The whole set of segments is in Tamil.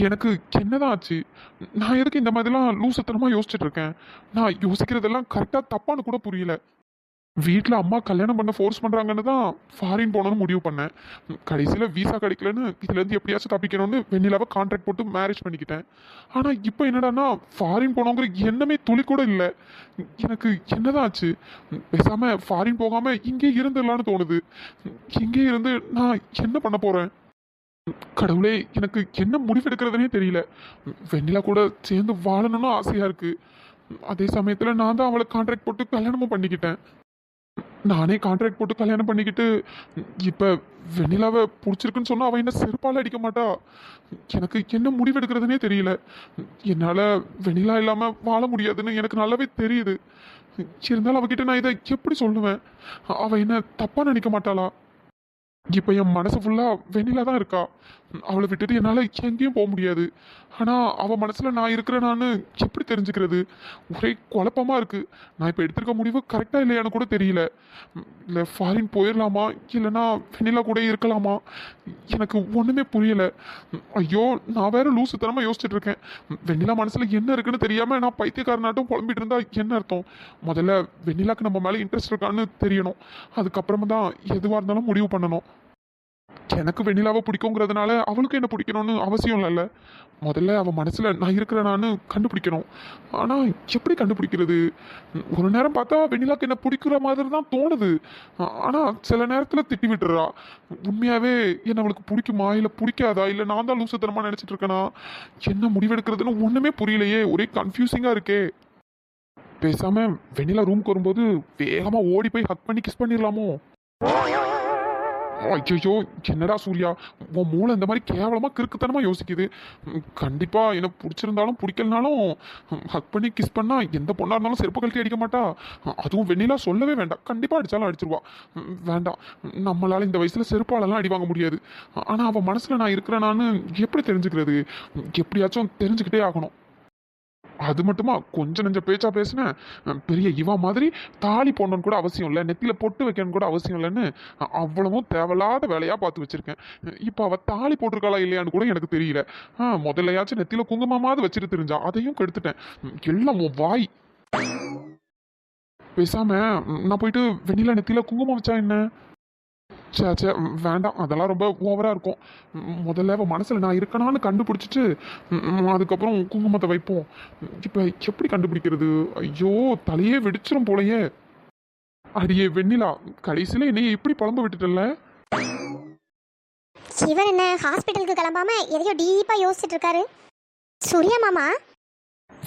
எனக்கு என்னதான் ஆச்சு? நான் எதுக்கு இந்த மாதிரிலாம் லூசுத்தனமா யோசிச்சுட்டு இருக்கேன்? நான் யோசிக்கிறதெல்லாம் கரெக்டா தப்பான்னு கூட புரியல. வீட்ல அம்மா கல்யாணம் பண்ண ஃபோர்ஸ் பண்றாங்கன்னு தான் ஃபாரின் போகணும்னு முடிவு பண்ணேன். கடைசியில விசா கிடைக்கலன்னு இதுலேருந்து எப்படியாச்சும் தப்பிக்கணும்னு வெண்ணிலாவை கான்ட்ராக்ட் போட்டு மேரேஜ் பண்ணிக்கிட்டேன். ஆனா இப்போ என்னடான்னா ஃபாரின் போனோங்கிற எண்ணமே துளி கூட இல்ல. எனக்கு என்னதான் ஆச்சு? பேசாம ஃபாரின் போகாம இங்கே இருந்துடலான்னு தோணுது. இங்கே இருந்து நான் என்ன பண்ண போறேன்? கடவுளே, எனக்கு என்ன முடிவெடுக்கிறதுனே தெரியல. வெண்ணிலா கூட சேர்ந்து வாழணும்னு ஆசையா இருக்கு. அதே சமயத்துல நான் தான் அவளை கான்ட்ராக்ட் போட்டு கல்யாணமும் பண்ணிக்கிட்டேன். நானே கான்ட்ராக்ட் போட்டு கல்யாணம் பண்ணிக்கிட்டு இப்ப வெண்ணிலாவை பிடிச்சிருக்குன்னு சொன்னா அவ என்ன செருப்பால அடிக்க மாட்டா. எனக்கு என்ன முடிவெடுக்கிறதுனே தெரியல. என்னால வெண்ணிலா இல்லாம வாழ முடியாதுன்னு எனக்கு நல்லாவே தெரியுது. இருந்தாலும் அவகிட்ட நான் இதை எப்படி சொல்லுவேன்? அவ என்ன தப்பா நினைக்க மாட்டாளா? இப்ப என் மனசு ஃபுல்லா வெண்ணிலா தான் இருக்கா. அவளை விட்டுட்டு என்னால எங்கேயும் போக முடியாது. ஆனா அவ மனசுல நான் இருக்கிறேனான்னு எப்படி தெரிஞ்சுக்கிறது? ஒரே குழப்பமா இருக்கு. நான் இப்ப எடுத்திருக்க முடிவு கரெக்டா இல்லையான்னு கூட தெரியல. இல்ல ஃபாரின் போயிடலாமா, இல்லைன்னா வெண்ணிலா கூட இருக்கலாமா? எனக்கு ஒண்ணுமே புரியல. ஐயோ, நான் வேற லூசுத்தனமா யோசிச்சுட்டு இருக்கேன். வெண்ணிலா மனசுல என்ன இருக்குன்னு தெரியாம நான் பைத்தியக்காரனாட்டம் புலம்பிட்டு இருந்தா என்ன அர்த்தம்? முதல்ல வெண்ணிலாக்கு நம்ம மேல இன்ட்ரெஸ்ட் இருக்கான்னு தெரியணும். அதுக்கப்புறமா தான் எதுவா இருந்தாலும் முடிவு பண்ணணும். எனக்கு வெண்ணிலாவை பிடிக்குங்கிறதுனால அவளுக்கு என்ன பிடிக்கணும்னு அவசியம் இல்லைல்ல. முதல்ல அவள் மனசில் நான் இருக்கிறேனான்னு கண்டுபிடிக்கணும். ஆனால் எப்படி கண்டுபிடிக்கிறது? ஒரு நேரம் பார்த்தா வெண்ணிலாக்கு என்ன பிடிக்கிற மாதிரி தான் தோணுது. ஆனால் சில நேரத்தில் திட்டி விட்டுறா. உண்மையாகவே என்ன அவளுக்கு பிடிக்குமா, இல்லை பிடிக்காதா, இல்லை நான் தான் லூசுத்தனமாக நினச்சிட்டு இருக்கேனா? என்ன முடிவெடுக்கிறதுன்னு ஒன்றுமே புரியலையே. ஒரே கன்ஃபியூசிங்காக இருக்கே. பேசாம வெண்ணிலா ரூம்க்கு வரும்போது வேகமாக ஓடி போய் ஹக் பண்ணி கிஸ் பண்ணிடலாமோ? ஐயோ, என்னடா சூர்யா, உன் மூளை இந்த மாதிரி கேவலமா கிறுக்குத்தனமா யோசிக்குது. கண்டிப்பா எனக்கு பிடிச்சிருந்தாலும் பிடிக்கலனாலும் ஹக் பண்ணி கிஸ் பண்ணா எந்த பொண்ணா இருந்தாலும் செருப்பு கழட்டி அடிக்க மாட்டா. அதுவும் வெண்ணிலா சொல்லவே வேண்டாம், கண்டிப்பா அடிச்சாலும் அடிச்சிருவா. வேண்டாம், நம்மளால இந்த வயசுல செருப்பாலெல்லாம் அடி வாங்க முடியாது. ஆனா அவன் மனசுல நான் இருக்கிறேனான்னு எப்படி தெரிஞ்சுக்கிறது? எப்படியாச்சும் தெரிஞ்சுக்கிட்டே ஆகணும். அது மட்டுமா கொஞ்சம் நெஞ்ச பேச்சா பேசினேன். பெரிய இவா மாதிரி தாலி போடணும்னு கூட அவசியம் இல்லை, நெத்தியில பொட்டு வைக்கணும்னு கூட அவசியம் இல்லைன்னு அவ்வளவும் தேவையில்லாத வேலையா பார்த்து வச்சிருக்கேன். இப்போ அவ தாலி போட்டிருக்காளா இல்லையான்னு கூட எனக்கு தெரியல. முதல்லையாச்சும் நெத்தியில குங்குமமாவது வச்சுட்டு தெரிஞ்சா, அதையும் கெடுத்துட்டேன். எல்லாம் உன் வாய். பேசாம நான் போயிட்டு வெண்ணிலா நெத்தியில குங்குமம் வச்சா என்ன? சே சே, வேண்டாம், அதெல்லாம் ரொம்ப ஓவரா இருக்கும். முதல்ல அவன் மனசுல நான் இருக்கனான்னு கண்டுபிடிச்சிட்டு அதுக்கப்புறம் குங்குமத்தை வைப்போம். இப்ப எப்படி கண்டுபிடிக்கிறது? ஐயோ, தலையே வெடிச்சிரும் போலயே. அடியே வெண்ணிலா, கடைசியில என்னைய இப்படி புலம்ப விட்டுட்டல. சிவன் என்ன ஹாஸ்பிட்டலுக்கு கிளம்பாம எதையோ டீப்பா யோசிச்சுட்டு இருக்காரு. சூர்யா மாமா,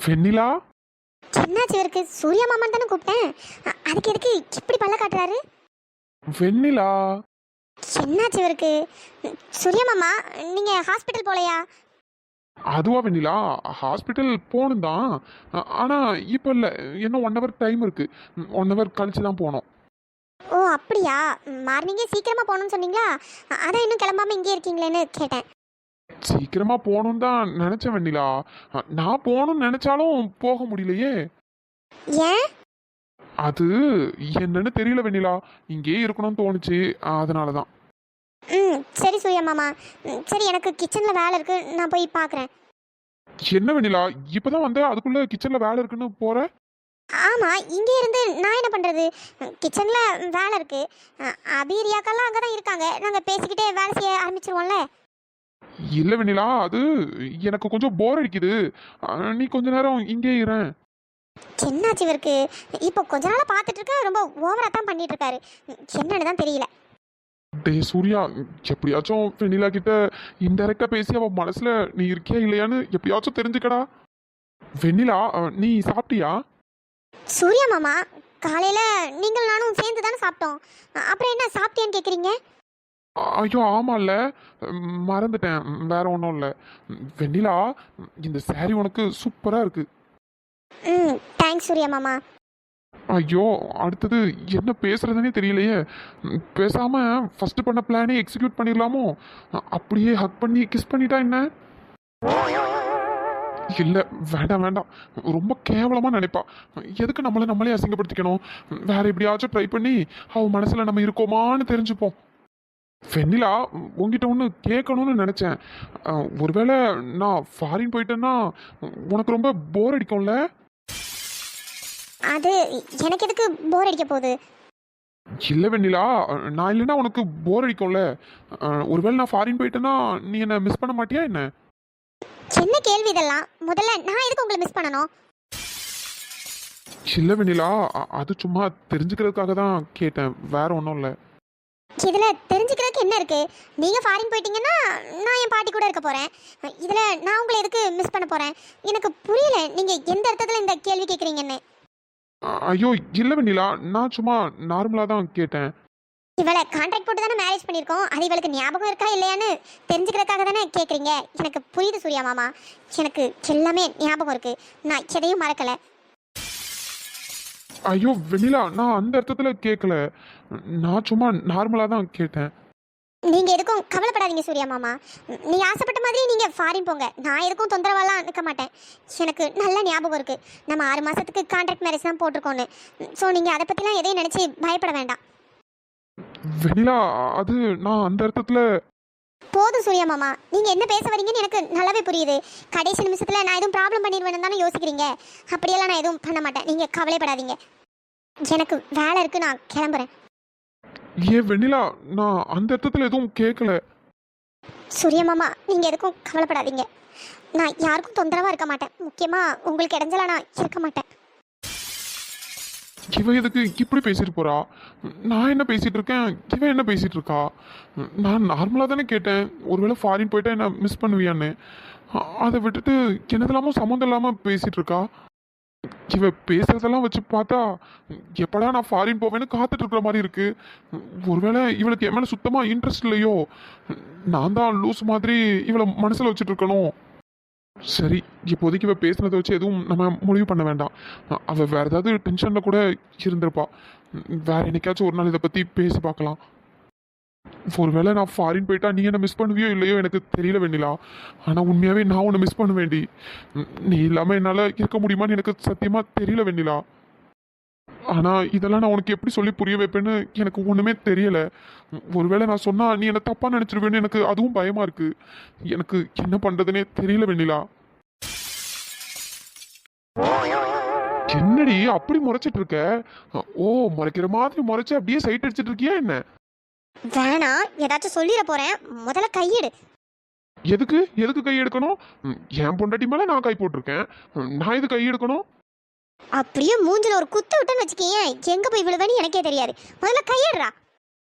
வெண்ணிலா, என்னாச்சு இவருக்கு? சூர்யா மாமான்னு தானே கூப்பிட்டேன். அதுக்கு எதுக்கு இப்படி பல்ல காட்டுறாரு? வெண்ணிலா. என்னாச்சு இவருக்கு? சூர்யா மாமா, நீங்க ஹாஸ்பிட்டல் போலையா? அதுவா வெண்ணிலா, ஹாஸ்பிட்டல் போகணும் தான். ஆனா இப்ப இல்ல, இன்னும் 1 hour டைம் இருக்கு. 1 hour கழிச்சு தான் போகணும். ஓ அப்படியா? மார்னிங்கே சீக்கிரமா போகணும்னு சொன்னீங்களா? அதான் இன்னும் கிளம்பாம இங்கே இருக்கீங்களேன்னு கேட்டேன். சீக்கிரமா போகணும்னு தான் நினைச்சேன் வெண்ணிலா. நான் போகணும்னு நினைச்சாலும் போக முடியலையே. ஏன்? அது என்னன்னு தெரியல வெண்ணிலா, இங்கே இருக்கணும்னு தோணுச்சு, அதனாலதான். சரி சூர்யா மாமா. சரி, எனக்கு கிச்சனில் வேலை இருக்கு, நான் போய் பார்க்குறேன். என்ன வெண்ணிலா, இப்பதான் வந்து அதுக்குள்ள கிச்சன்ல வேலை இருக்குன்னு போற? ஆமாம், இங்கே இருந்து நான் என்ன பண்ணுறது? கிச்சனில் வேலை இருக்குது. அபிரியாக்கெல்லாம் அங்கே தான் இருக்காங்க. நாங்கள் பேசிக்கிட்டே வேலை செய்ய ஆரம்பிச்சிருவோம்ல. இல்ல வெண்ணிலா, அது எனக்கு கொஞ்சம் போர் அடிக்குது. நீ கொஞ்ச நேரம் இங்கே இரு. என்னாச்சு இவருக்கு? இப்போ கொஞ்ச நாளாக பார்த்துட்டு இருக்க ரொம்ப ஓவராக தான் பண்ணிட்டு இருக்காரு. என்னன்னு தான் தெரியல. டே சூர்யா, எப்படியாச்சும் வெண்ணிலா கிட்ட இன்டைரக்டா பேசி அவ மனசுல நீ இருக்கியா இல்லையான்னு எப்படியாச்சும் தெரிஞ்சுக்கடா. வெண்ணிலா, நீ சாப்பிட்டியா? சூர்யா மாமா, காலையில் நீங்கள் நானும் சேர்ந்து தானே சாப்பிட்டோம். அப்புறம் என்ன சாப்பிட்டியான்னு கேட்குறீங்க? ஐயோ ஆமால்ல, மறந்துட்டேன். வேற ஒன்றும் இல்லை. வெண்ணிலா, இந்த saree உனக்கு சூப்பரா இருக்கு. தேங்க்ஸ் சூர்யா மாமா. ஐயோ, அடுத்தது என்ன பேசுறதுனே தெரியலையே. பேசாம ஃபர்ஸ்ட் பண்ண பிளானே எக்ஸிக்யூட் பண்ணிடலாமோ? அப்படியே ஹக் பண்ணி கிஸ் பண்ணிட்டா என்ன? இல்ல, வேண்டாம் வேண்டாம், ரொம்ப கேவலமா நினைப்பா. எதுக்கு நம்மளே அசிங்கப்படுத்திக்கணும்? வேற எப்படியாச்சும் ட்ரை பண்ணி அவ மனசுல நம்ம இருக்கோமான்னு தெரிஞ்சுப்போம். வெண்ணிலா, உங்ககிட்ட ஒன்று கேட்கணும்னு நினச்சேன். ஒருவேளை நான் ஃபாரின் போயிட்டேன்னா உனக்கு ரொம்ப போர் அடிக்கும்ல? அது எனக்கு எதுக்கு போர் அடிக்க போகுது? இல்லை வெண்ணிலா, நான் இல்லைன்னா உனக்கு போர் அடிக்கும்ல? ஒருவேளை நான் ஃபாரின் போயிட்டேன்னா நீ என்னை மிஸ் பண்ண மாட்டியா என்ன? என்ன கேள்வி இதெல்லாம்? முதல்ல நான் எதுக்கு உங்களை மிஸ் பண்ணணும்? இல்லை வெண்ணிலா, அது சும்மா தெரிஞ்சுக்கிறதுக்காக தான் கேட்டேன், வேற ஒன்றும் இல்லை. இதுல தெரிஞ்சுக்கிறதுக்கு என்ன இருக்கு? நீங்க ஃபாரின் போயிட்டீங்கன்னா நான் என் பாட்டி கூட இருக்க போறேன். இதுல நான் உங்களை எதுக்கு மிஸ் பண்ண போறேன்? எனக்கு புரியல நீங்க எந்த அர்த்தத்துல இந்த கேள்வி கேக்குறீங்கன்னு. ஐயோ இல்லை வெண்ணிலா, நான் சும்மா நார்மலாக தான் கேட்டேன். இவளை கான்ட்ராக்ட் போட்டு தானே மேரேஜ் பண்ணியிருக்கோம். அது இவளுக்கு ஞாபகம் இருக்கா இல்லையான்னு தெரிஞ்சுக்கிறதுக்காக தானே கேட்குறீங்க. எனக்கு புரியுது சூர்யா மாமா, எனக்கு எல்லாமே ஞாபகம் இருக்கு. நான் எதையும் மறக்கலை. ஐயோ வெண்ணிலா, நான் அந்த அர்த்தத்தில் கேட்கல, நான் சும்மா நார்மலாக தான் கேட்டேன். நீங்க எதுக்கும் கவலைப்படாதீங்க சூர்யா மாமா. நீங்க ஆசைப்பட்ட மாதிரி நீங்க ஃபாரின் போங்க. நான் எதுக்கும் தொந்தரவெல்லாம் நிற்க மாட்டேன். எனக்கு நல்ல ஞாபகம் இருக்கு, நம்ம 6 மாசத்துக்கு கான்ட்ராக்ட் மேரேஜ் தான் போட்டிருக்கோன்னு. ஸோ நீங்க அதை பற்றிலாம் எதையும் நினச்சி பயப்பட வேண்டாம். வெண்ணிலா, அது நான் அந்த அர்த்தத்தில். போதும் சூர்யா மாமா, நீங்க என்ன பேச வரீங்கன்னு எனக்கு நல்லாவே புரியுது. கடைசி நிமிஷத்துல நான் எதுவும் ப்ராப்ளம் பண்ணிடுவேன்னு தானே யோசிக்கிறீங்க. அப்படியெல்லாம் நான் எதுவும் பண்ண மாட்டேன், நீங்க கவலைப்படாதீங்க. எனக்கு வேலை இருக்கு, நான் கிளம்புறேன். ஏன் வெண்ணிலா, நான் அந்த அர்த்தத்தில் எதுவும் கேட்கல. சூர்யா மாமா, நீங்க எதுக்கும் கவலைப்படாதீங்க. நான் யாருக்கும் தொந்தரவா இருக்க மாட்டேன். முக்கியமா உங்களுக்கு இடைஞ்சலா நான் இருக்க மாட்டேன். இவ எதுக்கு இப்படி பேசிட்டு போறா? நான் என்ன பேசிட்டு இருக்கேன், இவ என்ன பேசிட்டு இருக்கா? நான் நார்மலாக தானே கேட்டேன், ஒருவேளை ஃபாரின் போயிட்டா என்ன மிஸ் பண்ணுவியான்னு. அதை விட்டுட்டு என்னதெல்லாமோ சம்மந்தம் இல்லாமல் பேசிட்டு இருக்கா. இவ பேசுறதெல்லாம் வச்சு பார்த்தா எப்படா நான் ஃபாரின் போவேன்னு காத்துட்டு இருக்கிற மாதிரி இருக்கு. ஒருவேளை இவளுக்கு என் மேலே சுத்தமாக இன்ட்ரெஸ்ட் இல்லையோ? நான் தான் லூஸ் மாதிரி இவளை மனசில் வச்சுட்டு இருக்கணும். சரி, இப்போதைக்கு இவ பேசுனதை வச்சு எதுவும் நம்ம முடிவு பண்ண வேண்டாம். அவ வேற ஏதாவது டென்ஷன்ல கூட இருந்திருப்பா. வேற என்னைக்காச்சும் ஒரு நாள் இதை பத்தி பேசி பார்க்கலாம். ஒருவேளை நான் ஃபாரின் போயிட்டா நீ என்ன மிஸ் பண்ணுவியோ இல்லையோ எனக்கு தெரியல வெண்ணிலா. ஆனா உண்மையாவே நான் உன்னை மிஸ் பண்ண வேண்டி. நீ இல்லாம என்னால இருக்க முடியுமான்னு எனக்கு சத்தியமா தெரியல வெண்ணிலா. ஆனா இதெல்லாம் நான் உனக்கு எப்படி சொல்லி புரிய வைப்பேன்னு எனக்கு ஒண்ணுமே தெரியல. ஒருவேளை நான் சொன்னா நீ என்ன தப்பா நினைச்சிருவேன்னு எனக்கு அதுவும் பயமா இருக்கு. எனக்கு என்ன பண்றதுன்னே தெரியல வெண்ணிலா. என்னடி அப்படி முறைச்சிட்டு இருக்க? ஓ, முறைக்கிற மாதிரி முறைச்சு அப்படியே சைட் அடிச்சிட்டு இருக்கியா என்ன? வேணாம், ஏதாச்சும் சொல்லிட போறேன். முதல்ல கையெடு. எதுக்கு எதுக்கு கை எடுக்கணும்? என் பொண்டாட்டி மேல நான் கை போட்டிருக்கேன், நான் இது கை எடுக்கணும்? அப்படியே மூஞ்சில ஒரு குத்து விட்டேன்னு வச்சுக்கீங்க, எங்க போய் விழுவேன்னு எனக்கே தெரியாது. முதல்ல கையெடுறா.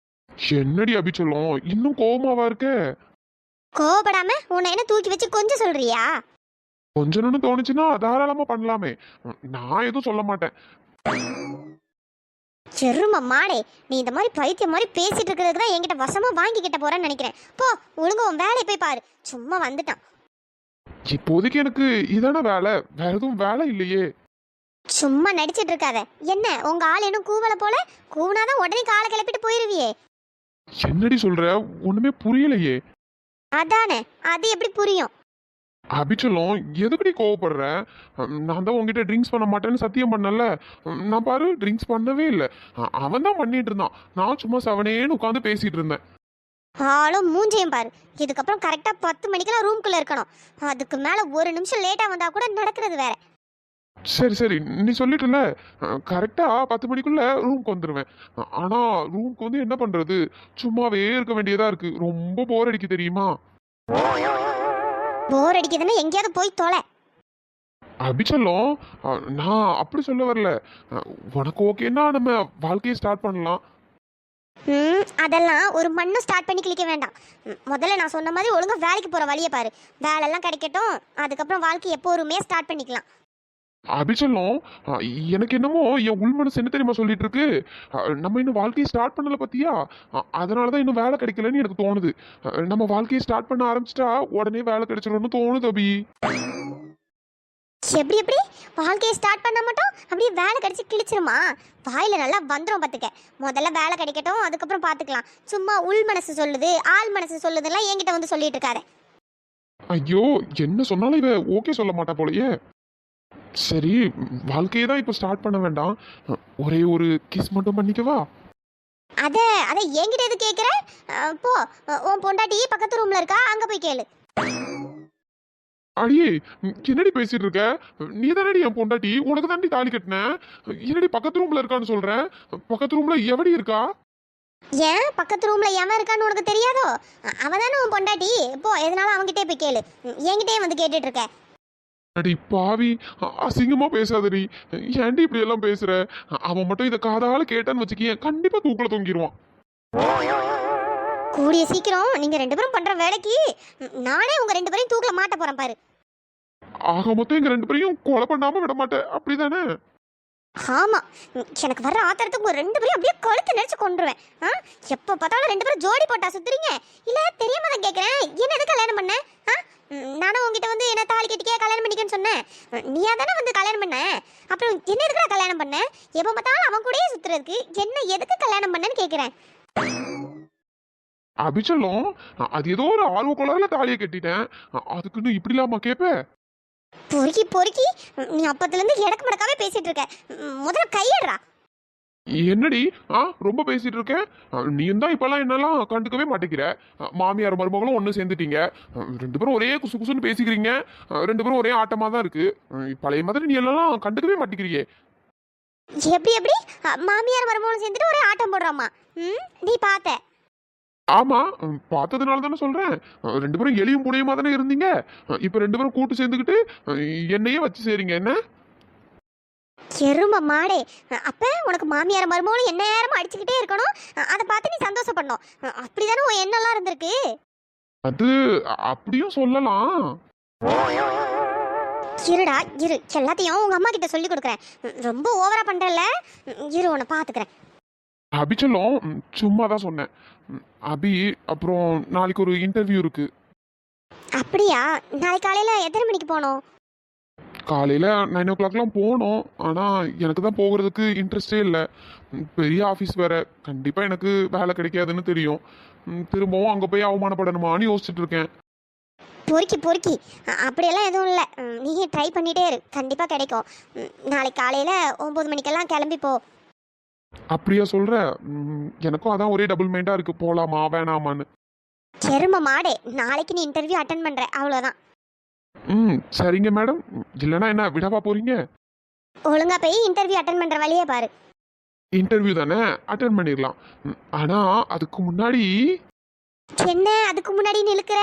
என்னடி அபி சொல்லும், இன்னும் கோபமாவா இருக்க? கோபப்படாம உன்னை என்ன தூக்கி வச்சு கொஞ்சம் சொல்றியா? கொஞ்சம்னு தோணுச்சுன்னா தாராளமா பண்ணலாமே, நான் எதுவும் சொல்ல மாட்டேன். செரும மாடே, நீ இந்த மாதிரி பைத்தியம் மாதிரி பேசிட்டு இருக்கிறதுக்கு தான் என்கிட்ட வசமா வாங்கிக்கிட்ட போறேன்னு நினைக்கிறேன். போ, ஒழுங்கா உன் வேலையை போய் பாரு. சும்மா வந்துட்டான். இப்போதைக்கு எனக்கு இதான வேலை, வேற எதுவும் வேலை இல்லையே. சும்மா நடிச்சிட்டு இருக்காத. என்ன உங்க ஆள் இன்னும் கூவல போல? கூவனாதான் உடனே காலை கிளப்பிட்டு போயிருவியே. என்னடி சொல்ற, ஒண்ணுமே புரியலையே. அதானே, அது எப்படி புரியும்? அபிச்சலும் எதுக்கடி கோவப்படுற? நான் தான் உங்ககிட்ட ட்ரிங்க்ஸ் பண்ண மாட்டேன்னு சத்தியம் பண்ணல. நான் பாரு ட்ரிங்க்ஸ் பண்ணவே இல்லை, அவன் தான் பண்ணிட்டு இருந்தான். நான் சும்மா செவனேன்னு உட்காந்து பேசிட்டு இருந்தேன். ஆளும் மூஞ்சியும் பாரு. இதுக்கப்புறம் கரெக்டா 10 மணிக்கெல்லாம் ரூம்குள்ள இருக்கணும். அதுக்கு மேல ஒரு நிமிஷம் லேட்டா வந்தா கூட நடக்கிறது வேற. சரி சரி, நீ சொல்லிட்டுல, கரெக்டா 10 மணிக்குள்ள ரூம்க்கு வந்துடுவேன். ஆனா ரூம்க்கு வந்து என்ன பண்றது, சும்மாவே இருக்க வேண்டியதா இருக்கு. ரொம்ப போர் அடிக்கு தெரியுமா? போர் அடிக்குதுன்னா எங்கேயாவது போய் தொலை. அபிச்சலும் நான் அப்படி சொல்ல வரல. உனக்கு ஓகேன்னா நம்ம வாழ்க்கையை ஸ்டார்ட் பண்ணலாம். அதெல்லாம் ஒரு மண்ணும் ஸ்டார்ட் பண்ணி கிளிக்க வேண்டாம். முதல்ல நான் சொன்ன மாதிரி ஒழுங்கா வேலைக்கு போற வழியை பாரு. வேலையெல்லாம் கிடைக்கட்டும், அதுக்கப்புறம் வாழ்க்கை எப்போருமே ஸ்டார்ட் பண்ணிக்கலாம். அபிச்சலும் எனக்கு என்னமோ என் உள் மனசு என்ன தெரியுமா சொல்லிட்டு இருக்கு, நம்ம இன்னும் வாழ்க்கையை ஸ்டார்ட் பண்ணல பத்தியா, அதனாலதான் இன்னும் வேலை கிடைக்கலன்னு எனக்கு தோணுது. நம்ம வாழ்க்கையை ஸ்டார்ட் பண்ண ஆரம்பிச்சிட்டா உடனே வேலை கிடைச்சிடும்னு தோணுது அபி. எப்படி எப்படி வாழ்க்கையை ஸ்டார்ட் பண்ண மாட்டோம் அப்படியே வேலை கிடைச்சி கிழிச்சிருமா? வாயில நல்லா வந்துடும் பார்த்துக்க. முதல்ல வேலை கிடைக்கட்டும், அதுக்கப்புறம் பார்த்துக்கலாம். சும்மா உள் மனசு சொல்லுது ஆள் மனசு சொல்லுதுலாம் என்கிட்ட வந்து சொல்லிட்டு இருக்காரு. ஐயோ, என்ன சொன்னாலும் இவ ஓகே சொல்ல மாட்டா போலயே. சரி, வாழ்க்கையை தான் இப்போ ஸ்டார்ட் பண்ண வேண்டாம், ஒரே ஒரு கிஸ் மட்டும் பண்ணிக்கவா? அதை அதை என்கிட்ட எது கேட்குற? போ, உன் பொண்டாட்டி பக்கத்து ரூமில் இருக்கா, அங்கே போய் கேளு. அடியே என்னடி பேசிட்டு இருக்க? நீ தானடி என் பொண்டாட்டி, உனக்கு தாண்டி தாலி கட்டினேன். என்னடி பக்கத்து ரூம்ல இருக்கான்னு சொல்ற? பக்கத்து ரூம்ல எவடி இருக்கா? ஏன் பக்கத்து ரூமில் எவன் இருக்கான்னு உனக்கு தெரியாதோ? அவன் தானே உன் பொண்டாட்டி. போ, எதனாலும் அவன்கிட்டே போய் கேளு. என்கிட்டயே வந்து கேட்டுட்டு இருக்க. அடி பாவி, அசிங்கமா பேசாதடி. ஏன்டி இப்படி எல்லாம் பேசுற? அவன் மட்டும் இதை காதால கேட்டான்னு வச்சுக்க, கண்டிப்பா தூக்குல தொங்கிடுவான். கூடிய சீக்கிரம் நீங்க 2 பேரும் பண்ற வேலைக்கு நானே உங்க 2 பேரையும் தூக்கில மாட்ட போறேன் பாரு. ஆக மொத்தம் எங்க 2 பேரையும் கொலை பண்ணாம விட மாட்டேன், அப்படிதானே? ஆமா, எனக்கு வர்ற ஆத்திரத்துக்கு ஒரு 2 பேரையும் அப்படியே கழுத்து நெரிச்சு கொண்டுருவேன். எப்ப பார்த்தாலும் 2 பேரும் ஜோடி போட்டா சுத்துறீங்க. இல்ல தெரியாம தான் கேக்குறேன், என்ன எதுக்கு கல்யாணம் பண்ண? நானும் உங்ககிட்ட வந்து என்ன தாலி கட்டிக்கே கல்யாணம் பண்ணிக்கன்னு சொன்னேன். நீயா தானே வந்து கல்யாணம் பண்ண. அப்புறம் என்ன எதுக்கு கல்யாணம் பண்ண? எப்ப பார்த்தாலும் அவன் கூடயே சுத்துறதுக்கு என்ன எதுக்கு கல்யாணம் பண்ணன்னு கேக்குறேன். அபிச்சலம், அது ஏதோ ஒரு ஆர்வ கோளாறுல தாலியை கட்டிட்டேன், அதுக்குன்னு இப்படி இல்லாம கேப்ப? பொறுக்கி பொறுக்கி நீ அப்பத்துல இருந்து எடக்கு மடக்காவே பேசிட்டு இருக்க. முதல்ல கையடுறா. என்னடி ரொம்ப பேசிட்டு இருக்க? நீயும் தான் இப்பெல்லாம் என்னெல்லாம் கண்டுக்கவே மாட்டேங்கிற. மாமியார் மருமகளும் ஒன்று சேர்ந்துட்டீங்க, 2 பேரும் ஒரே குசு குசுன்னு பேசிக்கிறீங்க, 2 பேரும் ஒரே ஆட்டமா தான் இருக்கு. பழைய மாதிரி நீ எல்லாம் கண்டுக்கவே மாட்டேங்கிறியே. எப்படி எப்படி மாமியார் மருமகளும் சேர்ந்துட்டு ஒரே ஆட்டம் போடுறாமா? நீ பார்த்த? ஆமா, பார்த்ததுனால தானே சொல்றேன். 2 பேரும் எலியும் புனையுமா தானே இருந்தீங்க. இப்ப 2 பேரும் கூட்டு சேர்ந்துக்கிட்டு என்னையே வச்சு செய்றீங்க என்ன? எரும மாடே, அப்ப உனக்கு மாமியார் மருமகளும் என்ன நேரமும் அடிச்சுக்கிட்டே இருக்கணும், அதை பார்த்து நீ சந்தோஷப்படணும். அப்படிதானே உன் எண்ணெல்லாம் இருந்திருக்கு. அது அப்படியும் சொல்லலாம். இருடா இரு, எல்லாத்தையும் உங்க அம்மா கிட்ட சொல்லி கொடுக்குறேன். ரொம்ப ஓவரா பண்றல, இரு உன்னை பாத்துக்கிறேன். அபிச்சலம், சும்மா தான் சொன்னேன். அபி, அப்புறம் நாளைக்கு ஒரு இன்டர்வியூ இருக்கு. அப்படியா? நாளைக்கு காலையில எத்தனை மணிக்கு போகணும்? காலையில் 9 o'clockலாம் போகணும். ஆனால் எனக்கு தான் போகிறதுக்கு இன்ட்ரெஸ்டே இல்லை. பெரிய ஆஃபீஸ் வேற, கண்டிப்பாக எனக்கு வேலை கிடைக்காதுன்னு தெரியும். திரும்பவும் அங்கே போய் அவமானப்படணுமான்னு யோசிச்சுட்டு இருக்கேன். பொறுக்கி பொறுக்கி அப்படியெல்லாம் எதுவும் இல்லை, நீ ட்ரை பண்ணிட்டே இரு, கண்டிப்பாக கிடைக்கும். நாளைக்கு காலையில் 9 மணிக்கெல்லாம் கிளம்பி போ. அப்படியா சொல்கிற? எனக்கும் அதான் ஒரே டபுள் மைண்டாக இருக்குது, போகலாமா வேணாமான்னு. செரும மாடே, நாளைக்கு நீ இன்டர்வியூ அட்டன் பண்ணுற, அவ்வளோதான். சரிங்க மேடம். இல்லைன்னா என்ன விடவா போறீங்க? ஒழுங்கா போய் இன்டர்வியூ அட்டன் பண்ற வழியே பாரு. இன்டர்வியூ தானே, அட்டன் பண்ணிடலாம். ஆனா அதுக்கு முன்னாடி என்ன? அதுக்கு முன்னாடி நிலுக்கிற?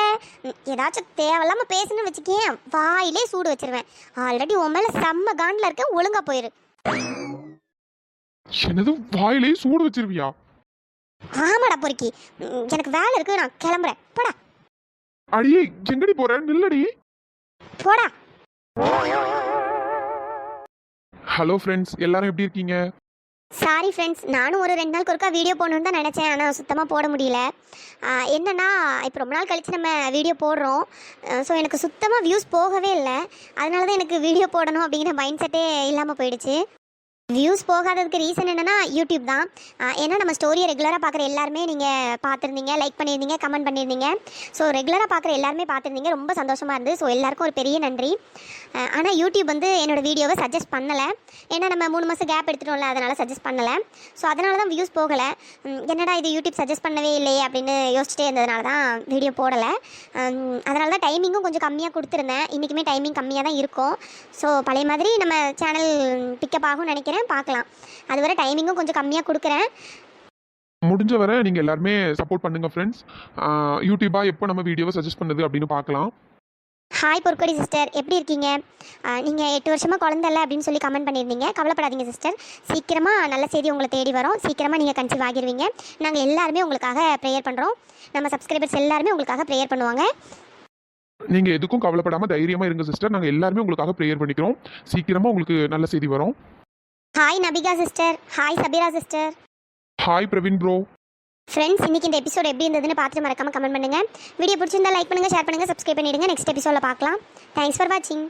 ஏதாச்சும் தேவையில்லாம பேசணும்னு வச்சுக்கேன், வாயிலே சூடு வச்சிருவேன். ஆல்ரெடி உன் மேல செம்ம காண்டில் இருக்க, ஒழுங்கா போயிரு. என்னது வாயிலே சூடு வச்சிருவியா? ஆமாடா பொறுக்கி, எனக்கு வேலை இருக்கு, நான் கிளம்புறேன், போடா. அடியே எங்கடி போற? நில்லடி. போடா. ஹலோ ஃப்ரெண்ட்ஸ், எல்லாரும் எப்படி இருக்கீங்க? சாரி ஃப்ரெண்ட்ஸ், நானும் ஒரு 2 நாளுக்கு ஒருக்கா வீடியோ போடணுன்னு தான் நினச்சேன், ஆனால் சுத்தமாக போட முடியல. என்னென்னா இப்போ ரொம்ப நாள் கழித்து நம்ம வீடியோ போடுறோம். ஸோ எனக்கு சுத்தமாக வியூஸ் போகவே இல்லை. அதனால தான் எனக்கு வீடியோ போடணும் அப்படிங்கிற மைண்ட் செட்டே இல்லாமல் போயிடுச்சு. வியூஸ் போகாததுக்கு ரீசன் என்னென்னா யூடியூப் தான். ஏன்னா நம்ம ஸ்டோரியை ரெகுலராக பார்க்குற எல்லாருமே நீங்கள் பார்த்துருந்தீங்க, லைக் பண்ணியிருந்தீங்க, கமெண்ட் பண்ணியிருந்தீங்க. ஸோ ரெகுலராக பார்க்குற எல்லாருமே பார்த்துருந்தீங்க, ரொம்ப சந்தோஷமாக இருந்தது. ஸோ எல்லாருக்கும் ஒரு பெரிய நன்றி. ஆனால் யூடியூப் வந்து என்னோடய வீடியோவை சஜஸ்ட் பண்ணலை. ஏன்னா நம்ம 3 மாதம் கேப் எடுத்துட்டோம்ல, அதனால் சஜஸ்ட் பண்ணலை. ஸோ அதனால தான் வியூஸ் போகலை. என்னடா இது யூடியூப் சஜஸ்ட் பண்ணவே இல்லையே அப்படின்னு யோசிச்சிட்டே இருந்ததுனால தான் வீடியோ போடலை. அதனால தான் டைமிங்கும் கொஞ்சம் கம்மியாக கொடுத்துருந்தேன். இன்றைக்குமே டைமிங் கம்மியாக தான் இருக்கும். ஸோ பழைய மாதிரி நம்ம சேனல் பிக்கப் ஆகும்னு நினைக்கிறேன், பார்க்கலாம். அதுவரை டைமிங்கும் கொஞ்சம் கம்மியாக கொடுக்குறேன். முடிஞ்ச வரை நீங்கள் எல்லாருமே சப்போர்ட் பண்ணுங்க ஃப்ரெண்ட்ஸ். யூடியூபா எப்போ நம்ம வீடியோவை சஜஸ்ட் பண்ணுது அப்படின்னு பார்க்கலாம். ஹாய் பொற்கொடி சிஸ்டர், எப்படி இருக்கீங்க? நீங்கள் 8 வருஷமாக குழந்தைல அப்படின்னு சொல்லி கமெண்ட் பண்ணியிருந்தீங்க. கவலைப்படாதீங்க சிஸ்டர், சீக்கிரமாக நல்ல செய்தி உங்களை தேடி வரும். சீக்கிரமாக நீங்கள் கன்சீவ் ஆகிடுவீங்க. நாங்கள் எல்லாருமே உங்களுக்காக ப்ரேயர் பண்ணுறோம். நம்ம சப்ஸ்கிரைபர்ஸ் எல்லாருமே உங்களுக்காக ப்ரேயர் பண்ணுவாங்க. நீங்கள் எதுக்கும் கவலைப்படாமல் தைரியமாக இருங்க சிஸ்டர். நாங்கள் எல்லாருமே உங்களுக்காக ப்ரேயர் பண்ணிக்கிறோம். சீக்கிரமாக உங்களுக்கு நல்ல செய்தி வரும். Hi Nabika sister, hi Sabira sister, hi Praveen bro. Friends, இன்னைக்கு இந்த எபிசோட் எப்படி இருந்ததுன்னு பார்த்துட்டு மறக்காம கமெண்ட் பண்ணுங்கள். வீடியோ பிடிச்சிருந்தா லைக் பண்ணுங்கள், ஷேர் பண்ணுங்கள், சப்ஸ்கிரைப் பண்ணிவிடுங்க. நெக்ஸ்ட் எபிசோடில் பார்க்கலாம். தேங்க்ஸ் ஃபார் வாட்சிங்.